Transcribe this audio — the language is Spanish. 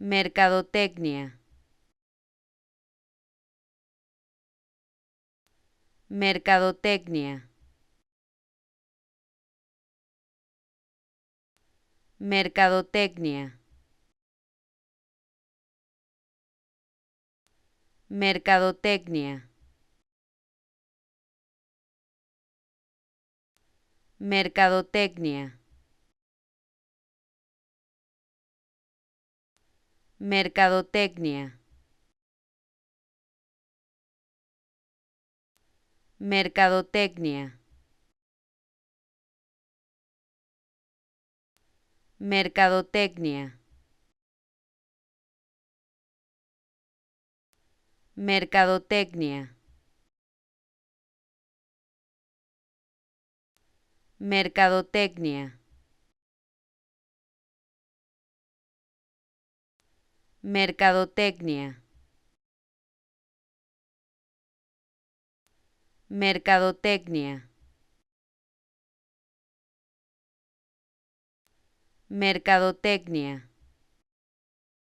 Mercadotecnia. Mercadotecnia. Mercadotecnia. Mercadotecnia. Mercadotecnia. Mercadotecnia. Mercadotecnia. Mercadotecnia. Mercadotecnia. Mercadotecnia. Mercadotecnia. Mercadotecnia. Mercadotecnia.